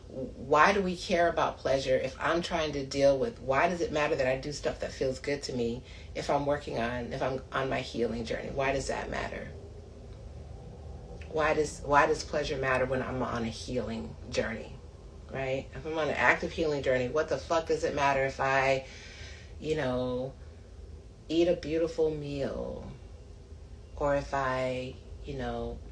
Why do we care about pleasure if I'm trying to deal with, why does it matter that I do stuff that feels good to me if I'm on my healing journey? Why does that matter? Why does pleasure matter when I'm on a healing journey, right? If I'm on an active healing journey, what the fuck does it matter if I, eat a beautiful meal, or if I,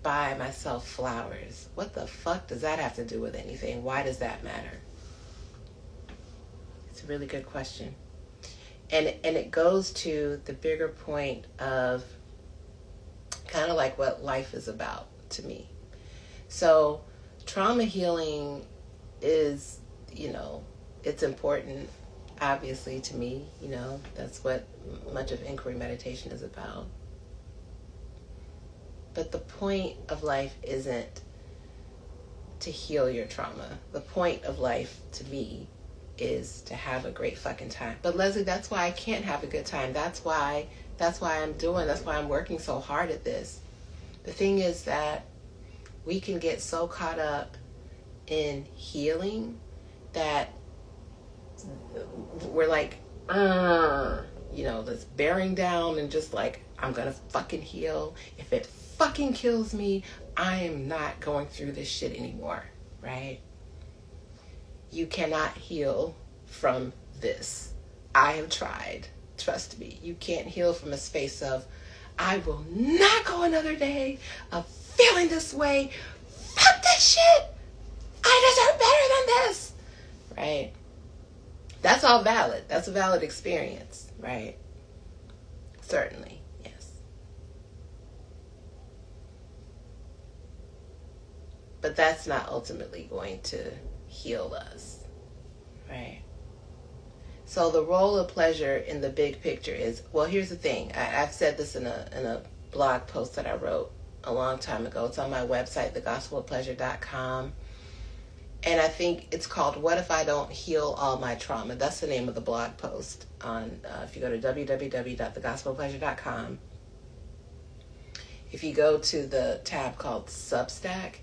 buy myself flowers? What the fuck does that have to do with anything? Why does that matter? It's a really good question. And it goes to the bigger point of kind of like what life is about to me. So trauma healing is, it's important, obviously, to me. That's what much of inquiry meditation is about. But the point of life isn't to heal your trauma. The point of life, to me, is to have a great fucking time. But Leslie, that's why I can't have a good time. That's why I'm working so hard at this. The thing is that we can get so caught up in healing that we're like, this bearing down and just like, I'm gonna fucking heal. If it fucking kills me, I am not going through this shit anymore, right? You cannot heal from this. I have tried. Trust me. You can't heal from a space of, I will not go another day of feeling this way. Fuck this shit. I deserve better than this. Right? That's all valid. That's a valid experience, right? Certainly, yes. But that's not ultimately going to heal us, right? So the role of pleasure in the big picture is, well, here's the thing. I've said this in a blog post that I wrote a long time ago. It's on my website, thegospelofpleasure.com. And I think it's called What If I Don't Heal All My Trauma? That's the name of the blog post. If you go to www.thegospelofpleasure.com, if you go to the tab called Substack,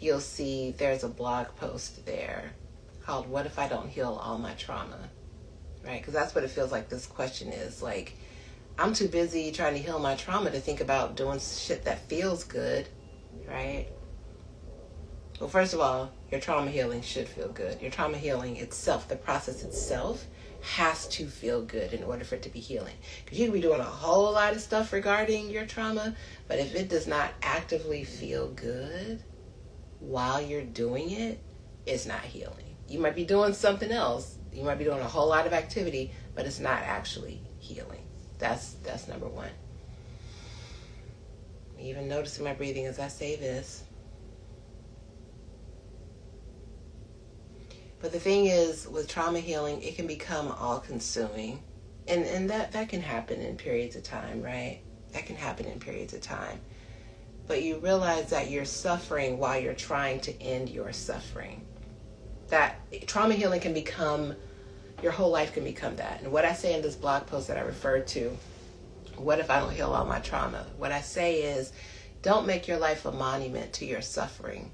you'll see there's a blog post there called What If I Don't Heal All My Trauma? Right? Because that's what it feels like this question is. Like, I'm too busy trying to heal my trauma to think about doing shit that feels good, right? Well, first of all, your trauma healing should feel good. Your trauma healing itself, the process itself, has to feel good in order for it to be healing. Because you can be doing a whole lot of stuff regarding your trauma, but if it does not actively feel good while you're doing it, it's not healing. You might be doing something else. You might be doing a whole lot of activity, but it's not actually healing. That's number one. Even noticing my breathing as I say this. But the thing is, with trauma healing, it can become all-consuming. And that can happen in periods of time, right? That can happen in periods of time. But you realize that you're suffering while you're trying to end your suffering. That trauma healing can become, your whole life can become that. And what I say in this blog post that I referred to, what if I don't heal all my trauma? What I say is, don't make your life a monument to your suffering.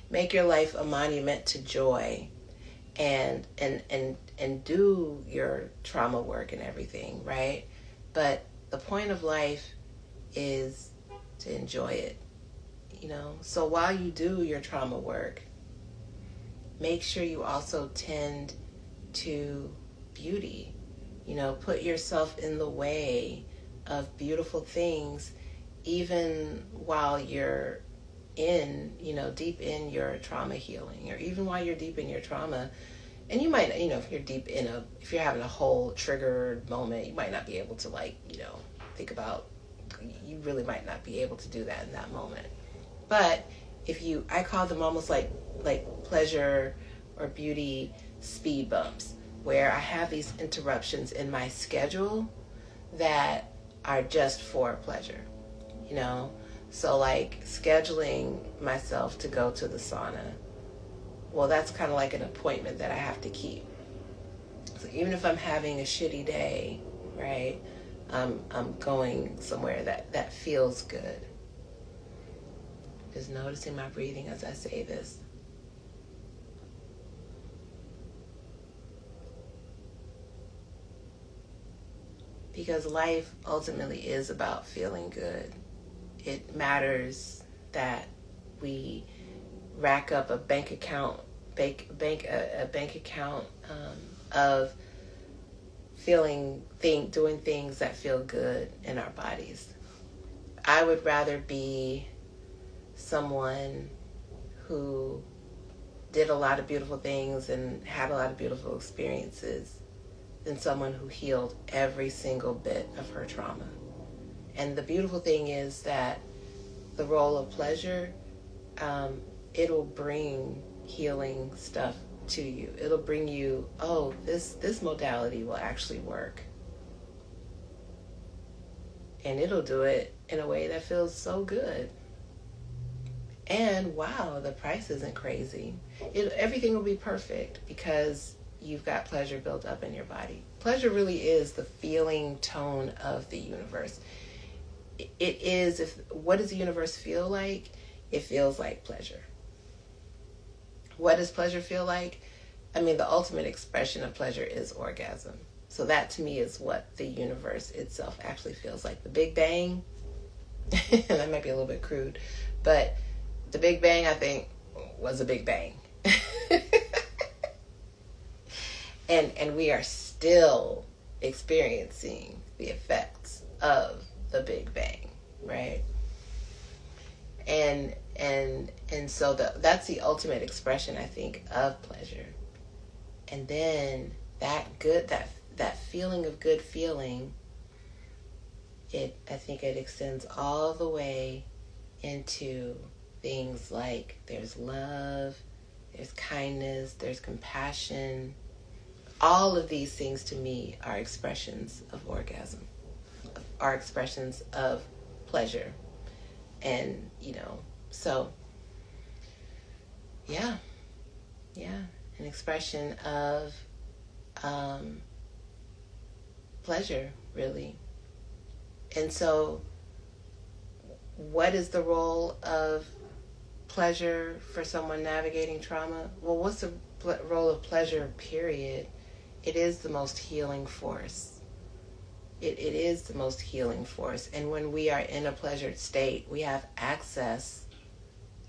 Make your life a monument to joy, and do your trauma work and everything, right? But the point of life is to enjoy it, So while you do your trauma work, make sure you also tend to beauty. Put yourself in the way of beautiful things, even while you're deep in your trauma healing, or even while you're deep in your trauma. And you might, if you're having a whole triggered moment, you might not be able to think about, you really might not be able to do that in that moment. But I call them almost like pleasure or beauty speed bumps, where I have these interruptions in my schedule that are just for pleasure, So like scheduling myself to go to the sauna, well, that's kind of like an appointment that I have to keep. So even if I'm having a shitty day, right, I'm going somewhere that feels good. Just noticing my breathing as I say this. because life ultimately is about feeling good. It matters that we rack up a bank account, a bank account of doing things that feel good in our bodies. I would rather be someone who did a lot of beautiful things and had a lot of beautiful experiences than someone who healed every single bit of her trauma. And the beautiful thing is that the role of pleasure, it'll bring healing stuff to you. It'll bring you, oh, this modality will actually work. And it'll do it in a way that feels so good. And wow, the price isn't crazy. Everything will be perfect because you've got pleasure built up in your body. Pleasure really is the feeling tone of the universe. It is, what does the universe feel like? It feels like pleasure. What does pleasure feel like? I mean, the ultimate expression of pleasure is orgasm. So that to me is what the universe itself actually feels like. The Big Bang, that might be a little bit crude, but the Big Bang, I think, was a Big Bang. And we are still experiencing the effects of the Big Bang, right? And so that's the ultimate expression, I think, of pleasure. And then that feeling of good feeling, I think it extends all the way into things like there's love, there's kindness, there's compassion. All of these things to me are expressions of orgasm, are expressions of pleasure. And, so, yeah, an expression of pleasure, really. And so, what is the role of pleasure for someone navigating trauma? Well, what's the role of pleasure, period? It is the most healing force. It is the most healing force. And when we are in a pleasured state, we have access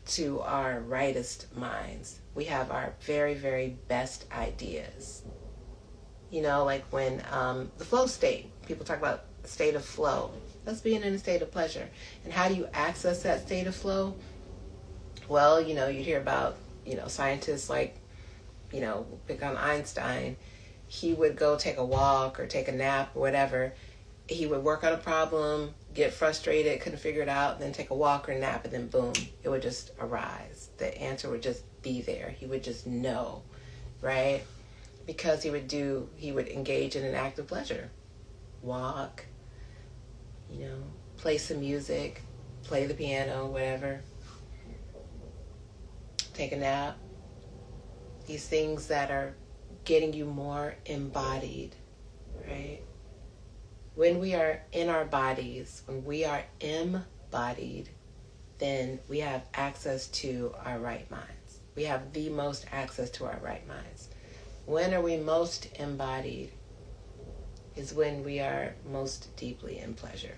to our rightest minds. We have our very, very best ideas. Like when the flow state, people talk about a state of flow. That's being in a state of pleasure. And how do you access that state of flow? Well, you hear about, scientists like, pick on Einstein. He would go take a walk or take a nap or whatever. He would work on a problem, get frustrated, couldn't figure it out, then take a walk or nap, and then boom, it would just arise. The answer would just be there. He would just know, right? Because he would engage in an act of pleasure. Walk, play some music, play the piano, whatever. Take a nap. These things that are getting you more embodied, right? When we are in our bodies, when we are embodied, then we have access to our right minds. We have the most access to our right minds. When are we most embodied? Is when we are most deeply in pleasure.